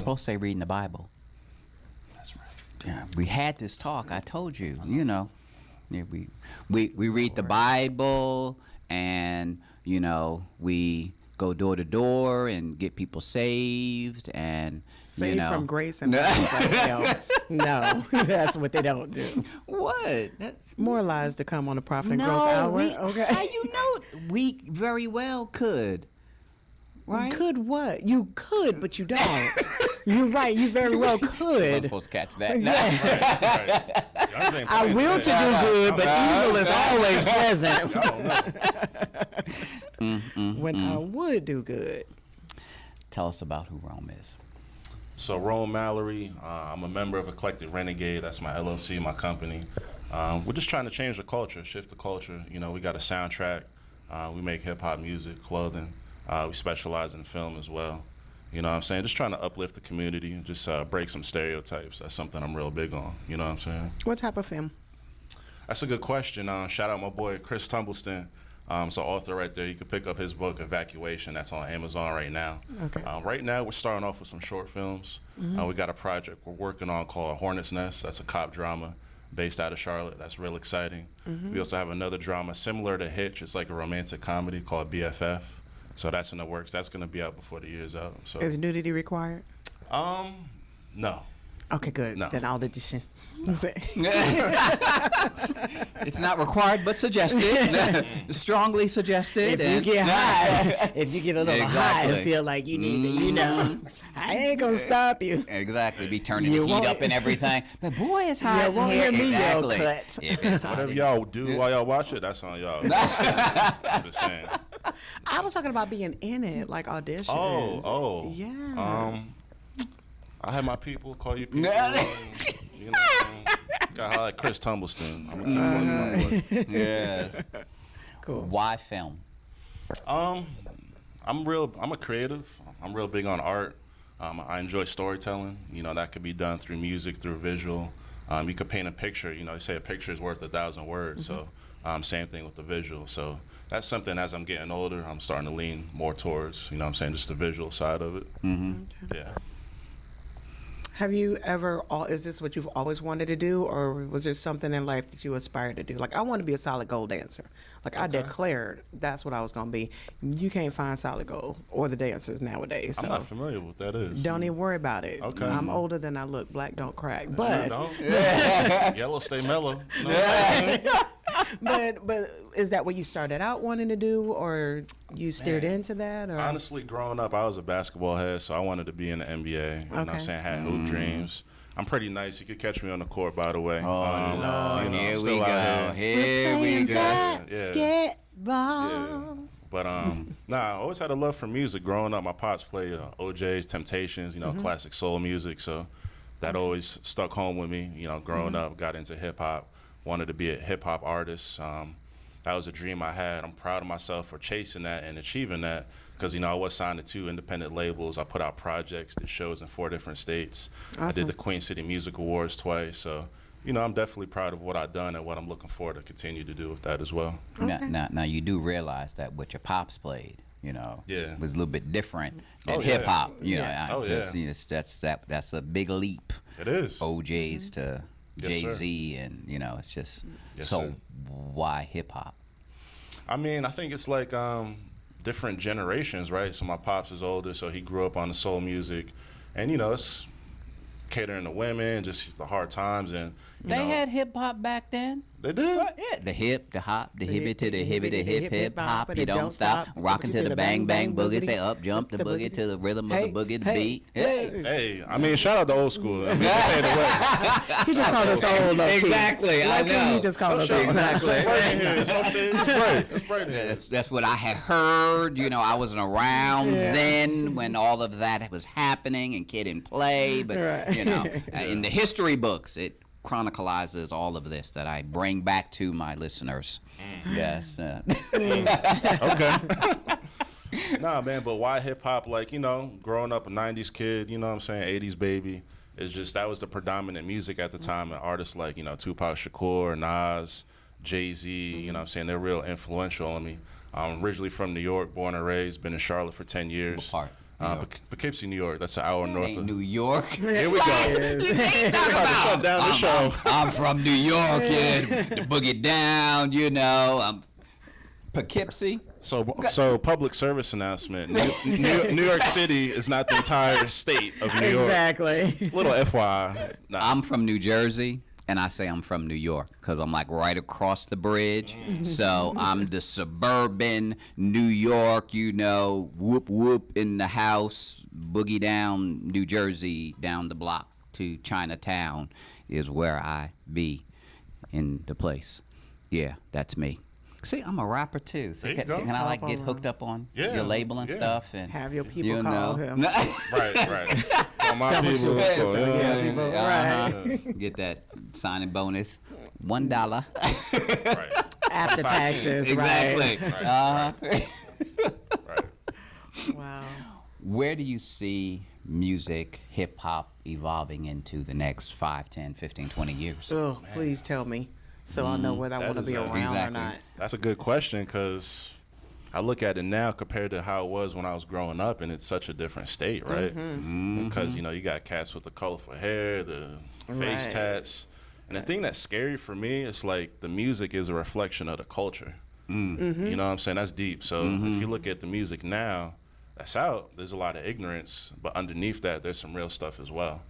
supposed to say reading the Bible. That's right. Yeah, we had this talk. I told you, you know. Yeah, we read the Bible, and you know, we go door to door and get people saved, and Saved you know, from grace and no, that's what they don't do. What? More lies to come on the Profit and Growth No, Hour. we, Okay. how you know? We very well could. Right? Could what? You could, but you don't. You're right. You very well I'm could. supposed to catch that. That's right. I will to do good, but evil is always present. When I would do good. Tell us about who Rome is. So Rome Mallory, I'm a member of Eclectic Renegade. That's my LLC, my company. We're just trying to change the culture, shift the culture. You know, we got a soundtrack. We make hip hop music, clothing. We specialize in film as well. You know what I'm saying? Just trying to uplift the community and just break some stereotypes. That's something I'm real big on. You know what I'm saying? What type of film? That's a good question. Shout out my boy Chris Tumbleston. So author right there. You can pick up his book Evacuation. That's on Amazon right now. Okay. Right now we're starting off with some short films. We got a project we're working on called Hornet's Nest. That's a cop drama based out of Charlotte. That's real exciting. We also have another drama similar to Hitch. It's like a romantic comedy called BFF. So that's in the works. That's going to be out before the year's out. So Is nudity required? No. Okay, good. No. Then I'll audition. It's not required, but suggested. Strongly suggested. If you get high, if you get a little high and feel like you need it, you know, I ain't gonna stop you. Exactly. Be turning You the heat won't- up and everything. But boy, it's hot. You won't in here. hear me yell Exactly. cut. If it's hot Whatever in y'all do while y'all watch it, that's on y'all. I'm just saying. I was talking about being in it, like auditions. Oh. Yeah. I had my people call you people. You know, got like Chris Tumbleston. I'm gonna keep calling you my boy. Yes. Cool. Why film? I'm a creative. I'm real big on art. I enjoy storytelling. You know, that could be done through music, through visual. You could paint a picture. You know, they say a picture is worth 1,000 words. So same thing with the visual. So that's something as I'm getting older, I'm starting to lean more towards, you know what I'm saying, just the visual side of it. Yeah. Have you ever, is this what you've always wanted to do, or was there something in life that you aspired to do? Like, I want to be a solid gold dancer. Like, I declared that's what I was going to be. You can't find solid gold or the dancers nowadays. So I'm not familiar with what that is. don't even worry about it. Okay. I'm older than I look. Black don't crack. You But don't? Yellow stay mellow. You know what I'm saying? but is that what you started out wanting to do, or you steered Man. into that? Or? Honestly, growing up, I was a basketball head, so I wanted to be in the NBA. You know what I'm saying? Had hoop dreams. I'm pretty nice. You could catch me on the court, by the way. Oh, Lord, you know, here I'm we still go. out Here we go. Basketball. Yeah. But I always had a love for music. Growing up, my pops played OJ's, Temptations, you know, classic soul music. So that always stuck home with me. You know, growing up, got into hip hop, wanted to be a hip hop artist. That was a dream I had. I'm proud of myself for chasing that and achieving that. Because, you know, I was signed to 2 independent labels. I put out projects, did shows in 4 different states. Awesome. I did the Queen City Music Awards twice. So, you know, I'm definitely proud of what I've done and what I'm looking forward to continue to do with that as well. Okay. Now, you do realize that what your pops played, you know, Yeah. was a little bit different than Oh, yeah. hip hop. You Yeah. know, Oh, yeah. you know, that's a big leap. It is. OJ's to Yes, Jay-Z, and you know, it's just Yes, so. sir. Why hip hop? I mean, I think it's like different generations, right? So my pops is older, so he grew up on the soul music. And, you know, it's catering to women, just the hard times. And They had hip hop back then. they did. Yeah, the hip, the hop, the The hibbit to the hibbit, the hip hip hop. and You it don't stop. Rocking to the bang bang boogie. Say up, jump the boogie to the rhythm of the boogie the beat. Hey. Hey, I mean, shout out to old school. I mean, hey, the way. He just called us old. Exactly, I know. He just called us old. Exactly. It's right here. It's right there. It's right. It's right here. That's what I had heard. You know, I wasn't around then when all of that was happening and Kid and Play. But, Right. you know, in the history books, it chronicalizes all of this that I bring back to my listeners. Yes. Okay. Nah, man, but why hip hop? Like, you know, growing up a 90s kid, you know what I'm saying, 80s baby, it's just that was the predominant music at the time. And artists like, you know, Tupac Shakur, Nas, Jay-Z, you know what I'm saying, they're real influential on me. I'm originally from New York, born and raised, been in Charlotte for 10 years. What part? Poughkeepsie, New York. That's an hour north Ain't of. New York. Here we go. You can't talk We're about to shut about. down the show. I'm from New York, yeah. The boogie down, you know. Poughkeepsie. So public service announcement. New York City is not the entire state of New York. Exactly. Little FYI. Nah. I'm from New Jersey, and I say I'm from New York because I'm like right across the bridge. So I'm the suburban New York, you know, whoop whoop in the house, boogie down New Jersey, down the block to Chinatown is where I be in the place. Yeah, that's me. See, I'm a rapper too. So There you go. can I like get hooked up on your label and stuff and Have your people you call know. him. Right. For my Double people. to it, so, so yeah. yeah, people- Uh-huh. Get that signing bonus, $1. Right. After taxes, Exactly. right? Right. Right. Wow. Where do you see music, hip hop evolving into the next 5, 10, 15, 20 years? Oh, please tell me, so I know whether I That want to is be a- around Exactly. or not. That's a good question because I look at it now compared to how it was when I was growing up, and it's such a different state, right? Because, you know, you got cats with the colorful hair, the face Right. tats. And the thing that's scary for me is like the music is a reflection of the culture. You know what I'm saying? That's deep. So if you look at the music now that's out, there's a lot of ignorance, but underneath that, there's some real stuff as well.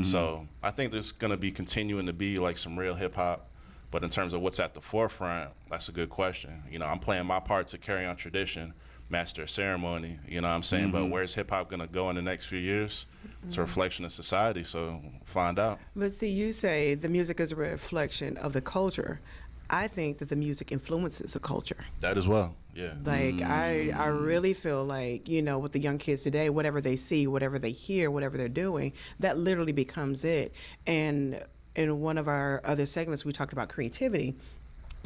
So I think there's going to be continuing to be like some real hip hop. But in terms of what's at the forefront, that's a good question. You know, I'm playing my part to carry on tradition, master of ceremony, you know what I'm saying? But where's hip hop going to go in the next few years? It's a reflection of society, so find out. But see, you say the music is a reflection of the culture. I think that the music influences the culture. That as well, yeah. Like I really feel like, you know, with the young kids today, whatever they see, whatever they hear, whatever they're doing, that literally becomes it. And in one of our other segments, we talked about creativity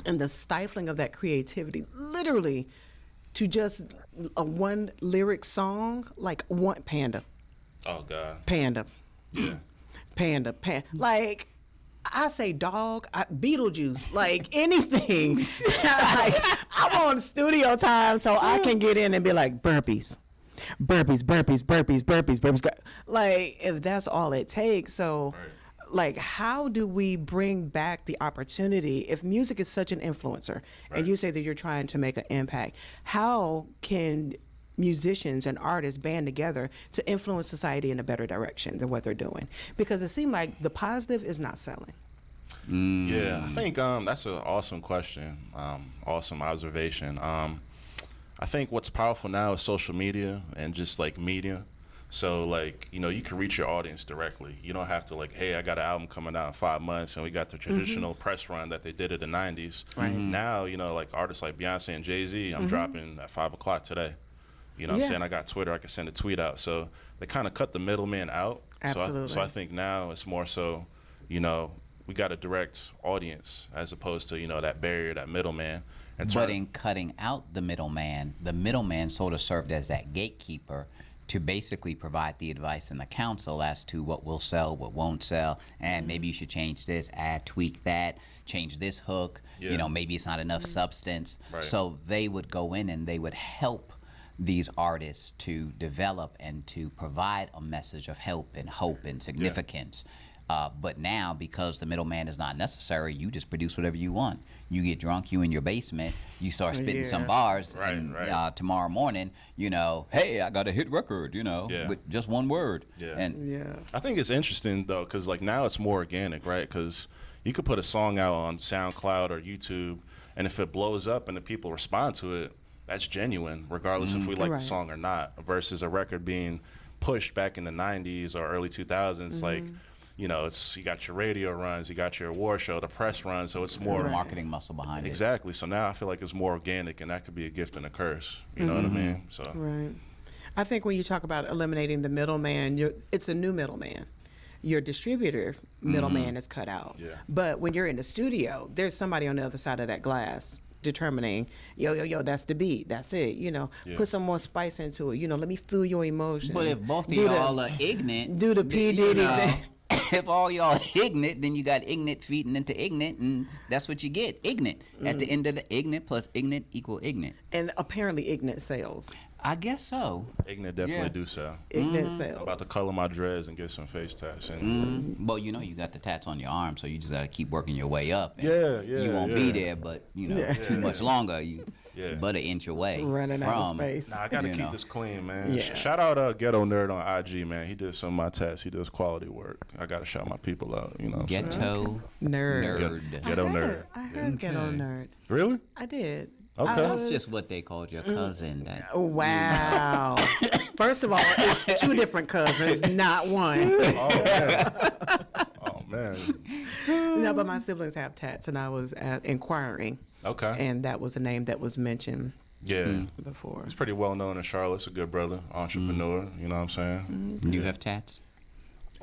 and the stifling of that creativity, literally to just a one lyric song, like one Panda, Oh, God. Panda, Yeah. Panda. Like, I say dog, Beetlejuice, like anything. Like, I want studio time so I can get in and be like, burpees. Burpees. Like, if that's all it takes. So, like, how do we bring back the opportunity? If music is such an influencer, and you say that you're trying to make an impact, how can musicians and artists band together to influence society in a better direction than what they're doing? Because it seems like the positive is not selling. Yeah, I think that's an awesome question, awesome observation. I think what's powerful now is social media and just like media. So like, you know, you can reach your audience directly. You don't have to like, hey, I got an album coming out in 5 months and we got the traditional press run that they did in the 90s. Right. Now, you know, like artists like Beyonce and Jay-Z, I'm dropping at 5 o'clock today. You know what I'm saying? I got Twitter, I can send a tweet out. So they kind of cut the middleman out. Absolutely. So I think now it's more so, you know, we got a direct audience as opposed to, you know, that barrier, that middleman. But in cutting out the middleman sort of served as that gatekeeper to basically provide the advice and the counsel as to what will sell, what won't sell, and maybe you should change this, add, tweak that, change this hook. Yeah. You know, maybe it's not enough substance. Right. So they would go in and they would help these artists to develop and to provide a message of help and hope and significance. But now, because the middleman is not necessary, you just produce whatever you want. You get drunk, you in your basement, you start spitting some bars, and tomorrow morning, you know, hey, I got a hit record, you know, with just one word. Yeah. And I think it's interesting, though, because, like, now it's more organic, right? Because you could put a song out on SoundCloud or YouTube, and if it blows up and the people respond to it, that's genuine, regardless if we like the song or not, versus a record being pushed back in the 90s or early 2000s, like, you know, it's you got your radio runs, you got your award show, the press runs, so it's more marketing muscle behind it. Exactly. So now I feel like it's more organic, and that could be a gift and a curse. You know what I mean? So Right. I think when you talk about eliminating the middleman, it's a new middleman. Your distributor middleman is cut out. Yeah. But when you're in the studio, there's somebody on the other side of that glass determining, yo, that's the beat, that's it. You know, put some more spice into it. You know, let me feel your emotion. But if both of y'all are ignorant, do the P Diddy thing. If all y'all ignorant, then you got ignorant feeding into ignorant, and that's what you get, ignorant. At the end of the ignorant plus ignorant equal ignorant. And apparently ignorant sales. I guess so. Ignorant definitely Yeah. do so. Ignorant I'm sales. about to color my dreads and get some face tats. And Well, you know, you got the tats on your arm, so you just got to keep working your way up. And Yeah, You won't be there, but, you know, Yeah. too much longer. You Yeah. but an inch away Running out of from. space. Nah, I gotta You keep know. this clean, man. Yeah. Shout out Ghetto Nerd on IG, man. He did some of my tats. He does quality work. I gotta shout my people out. You know. What I'm saying? Ghetto Nerd. nerd. Ghetto I heard nerd. it. I heard Ghetto Okay. Nerd. Really? I did. Okay. That's just what they called your cousin. That Oh, wow. First of all, it's two different cousins, not one. Oh man. Oh man. No, but my siblings have tats, and I was inquiring, Okay. and that was a name that was mentioned Yeah. before. He's pretty well known in Charlotte. He's a good brother, entrepreneur. You know what I'm saying? You have tats?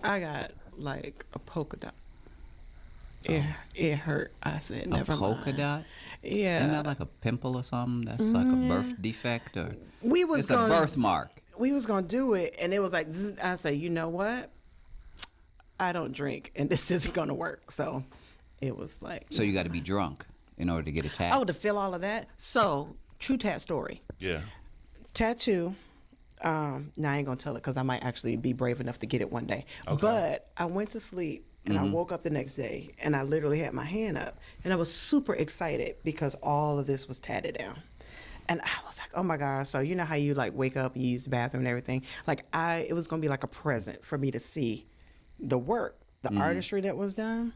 I got like a polka dot. It hurt. I said, never A polka mind. dot? Yeah. Isn't that like a pimple or something? That's like a birth defect or we was it's a gonna, birthmark. We was gonna do it, and it was like, zzz. I said, you know what? I don't drink, and this isn't gonna work. So it was like, So you got to be drunk in order to get a tat. oh, to feel all of that. So true tat story. Yeah. Tattoo. Now I ain't gonna tell it because I might actually be brave enough to get it one day. Okay. But I went to sleep and I woke up the next day and I literally had my hand up and I was super excited because all of this was tatted down. And I was like, oh my God. So you know how you like wake up, you use the bathroom and everything. Like it was gonna be like a present for me to see the work, the artistry that was done.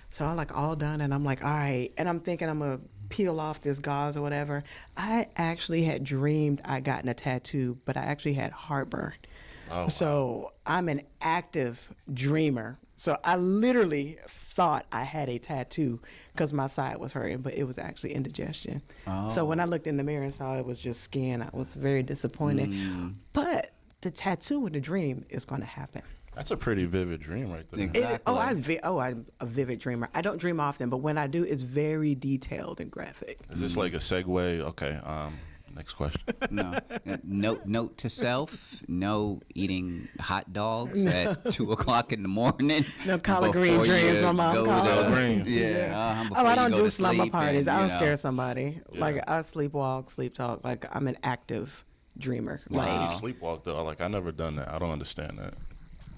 So I'm like all done and I'm like, all right. And I'm thinking I'm gonna peel off this gauze or whatever. I actually had dreamed I gotten a tattoo, but I actually had heartburn. Oh, wow. So I'm an active dreamer. So I literally thought I had a tattoo because my side was hurting, but it was actually indigestion. So when I looked in the mirror and saw it was just skin, I was very disappointed. But the tattoo in the dream is going to happen. That's a pretty vivid dream right there. Exactly. I'm a vivid dreamer. I don't dream often, but when I do, it's very detailed and graphic. Is this like a segue? Okay. Next question. No. Note to self: no eating hot dogs at 2:00 in the morning. No collard green before dreams, you my mom go called to- it. Green. Yeah. Oh, I before you don't go do to slumber sleep parties. and, I don't you know. scare somebody. Yeah. Like I sleepwalk, sleep talk. Like I'm an active dreamer. Wow. Like Sleepwalk though. Like I never done that. I don't understand that.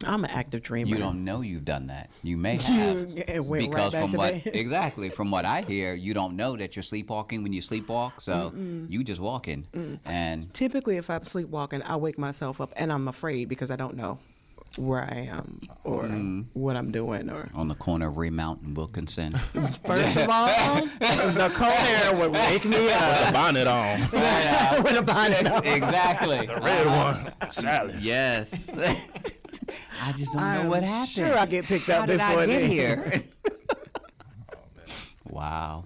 I'm an active dreamer. You don't know you've done that. You may have. It went right because back from to what bed. exactly from what I hear, you don't know that you're sleepwalking when you sleepwalk. So you just walking, and Typically, if I'm sleepwalking, I wake myself up and I'm afraid because I don't know where I am or what I'm doing. Or on the corner of Remount and Wilkinson. first of all, the cold air would wake me up Bonnet on. with a bonnet on. Exactly. The red one. Salad. Yes. I just don't know I'm what happened. sure I get picked up How did I before get then. here? Wow.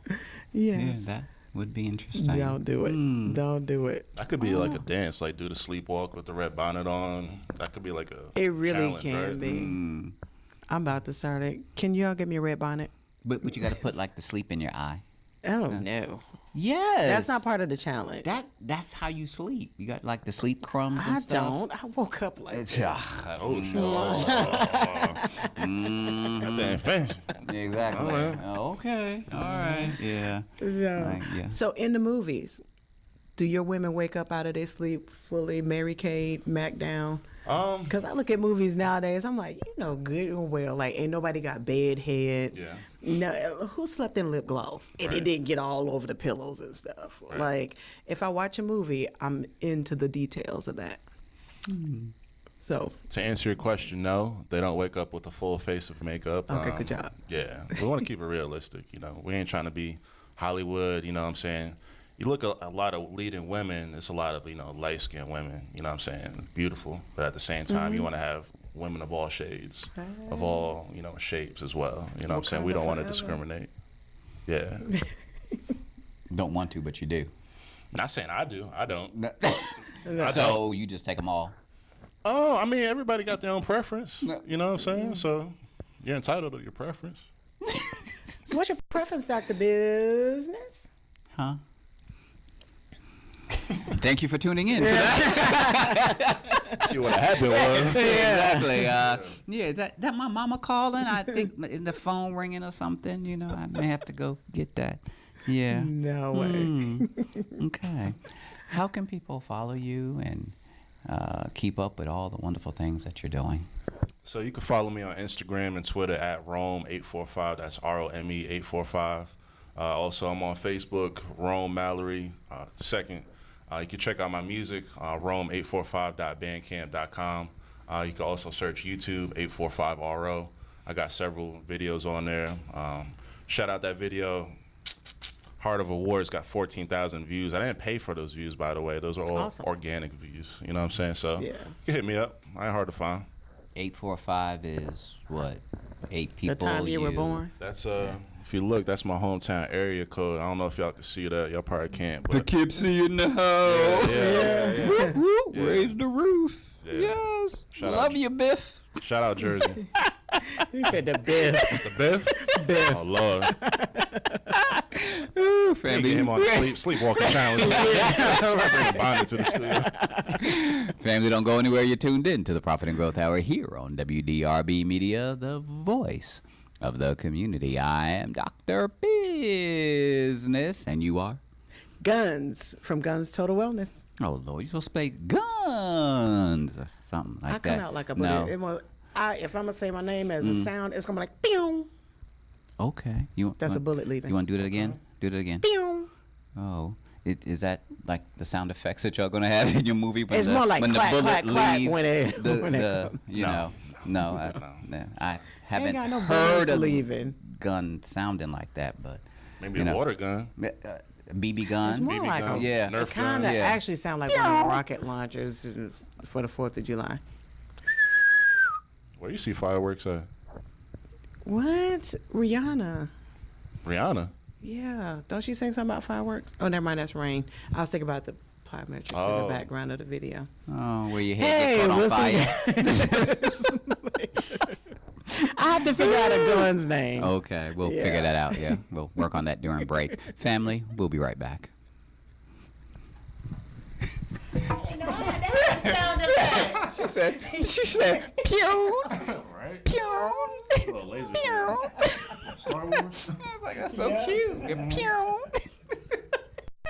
Yeah, Yes. that would be interesting. Don't do it. Don't do it. That could be like a dance, like do the sleepwalk with the red bonnet on. That could be like a It really challenge, can right? be. I'm about to start it. Can y'all give me a red bonnet? But you got to put like the sleep in your eye. Oh no, Yes. that's not part of the challenge. That's how you sleep. You got like the sleep crumbs and I stuff. don't. I woke up like this. Oh shit. That dang fancy. Exactly. All right. Okay. All right. Yeah. Yeah. Like, yeah. So in the movies, do your women wake up out of their sleep fully Mary Kate, Mac down? Because I look at movies nowadays, I'm like, you know, good and well, like ain't nobody got bed head. Yeah. No, who slept in lip gloss and it Right. didn't get all over the pillows and stuff. Right. Like if I watch a movie, I'm into the details of that. So To answer your question, no, they don't wake up with a full face of makeup. Okay, good job. Yeah, we want to keep it realistic. You know, we ain't trying to be Hollywood. You know what I'm saying? You look at a lot of leading women. There's a lot of light skinned women. You know what I'm saying? Beautiful, but at the same time, you want to have women of all shades, of all shapes as well. You know what I'm saying? We don't want to Wakanda discriminate. Yeah. Don't want to, but you do. Not saying I do. I don't. So you just take them all. Oh, I mean, everybody got their own preference. No. You know what I'm saying? So you're entitled to your preference. what's your preference, Dr. Business? Huh? Thank you for tuning in to that. See what happened was. Exactly. Yeah, is that my mama calling? I think is the phone ringing or something. I may have to go get that. Yeah. No way. Okay. How can people follow you and keep up with all the wonderful things that you're doing? So you can follow me on Instagram and Twitter at Rome845. That's ROME845. Also, I'm on Facebook, Rome Mallory. Second, you can check out my music, Rome845.bandcamp.com. You can also search YouTube, 845RO. I got several videos on there. Shout out that video. Heart of Awards got 14,000 views. I didn't pay for those views, by the way. Those are all Awesome. organic views. You know what I'm saying? So Yeah. you can hit me up. I ain't hard to find. 845 is what? 8 people. The time you were born. That's if you look, that's my hometown area code. I don't know if y'all can see that. Y'all probably can't. But Poughkeepsie in the house. yeah. Whoop, whoop, Yeah. raise the roof. Yeah. Yes. Shout Love out. you, Biff. Shout out Jersey. He said the Biff. The Biff? Biff. Oh, Lord. Ooh, They family. get him on the sleepwalking challenge. Bring Bonnie to the studio. Family, don't go anywhere. You're tuned in to the Profit and Growth Hour here on WDRB Media, the voice of the community. I am Dr. Bizness, and you are? Guns from Guns Total Wellness. Oh, Lord, you're supposed to play guns or something like I that. come out like a No. bullet. If I'm gonna say my name as a sound, it's gonna be like pew. Okay. That's a bullet leaving. You want to do that again? Do it again. Pew. Oh. Is that like the sound effects that y'all gonna have in your movie? When It's more like when clack, the bullet clack, clack leaves when it- when it comes. No. I haven't got no heard bullets of leaving. gun sounding like that, but Maybe you a know. water gun. BB gun. It's more BB like gun. a, Yeah. Nerf it kind of gun. Yeah. actually sound like one of the rocket launchers for the 4th of July. Where you see fireworks at? What? Rihanna. Rihanna. Yeah. Don't she sing something about fireworks? Oh, never mind. That's rain. I was thinking about the plyometrics in Oh. the background of the video. Oh, where your head Hey, get caught on we'll fire. see. I have to figure out a gun's name. Okay, we'll Yeah. figure that out. Yeah, we'll work on that during break. Family, we'll be right back. Sound effect. She said, pew, Right? pew. Little laser. Star Wars. I was like, that's so cute. Pew.